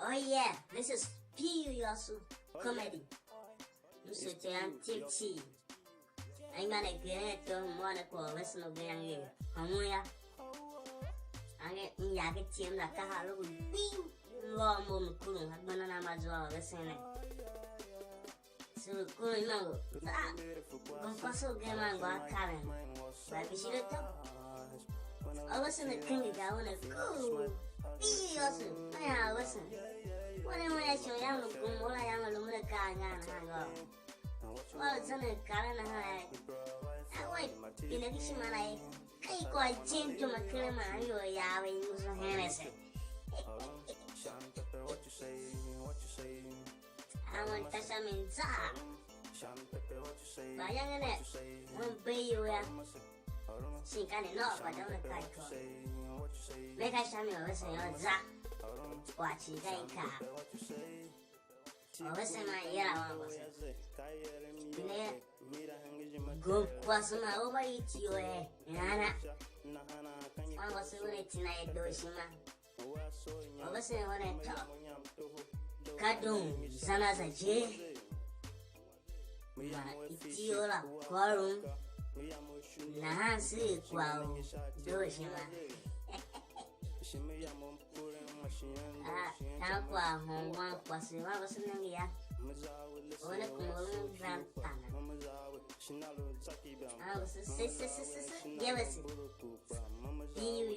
Oh yeah, this is Yôôsu comedy. Yôôsu antique. I'm gonna get it to one call, listen to me. Hamuya. I get team like a hollow beam. Long moment, cool, have banana mazua, listen. So cool, no. Gumkwase game and go Karen. Like she looked up. I listen to King down and cool. Yôôsu, I listen. What am I showing? I'm looking more like I'm a little guy and hang up. Well, it's on a Karen and I wait in addition, I quite change to my claim and you are yawing with Hennessy. I want to some in Zap. But young in it won't pay you. She can't enough, I don't like her. Make I show me a listen on Zap. Watch it, I can't. Oh, listen, my ear, I want to Gumkwase, my overeat you, Nana. I was doing it tonight, Doshima. Oh, listen, when I talk. Kadum, Zanaza J. Itiola, Quorum. Nahasi, Quao, Doshima. Tanpa hongwang kwase wa wasenang ya. Ona kumulung grantana. Yôôsu.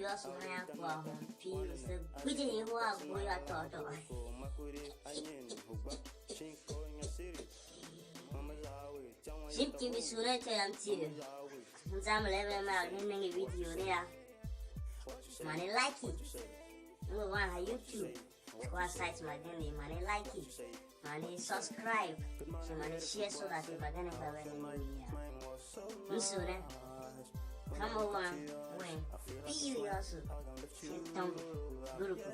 Yôôsu na kwa hon. Yôôsu. Kujini huwa buya toto. Shimki bisure te anti. Nzama level ma nenge video ne ya. Mane like it. No one on YouTube. Squad sites magani, money like it, money subscribe, so money share so that if I can have any money. Missouri, come over when be you also. Tombo Buruku.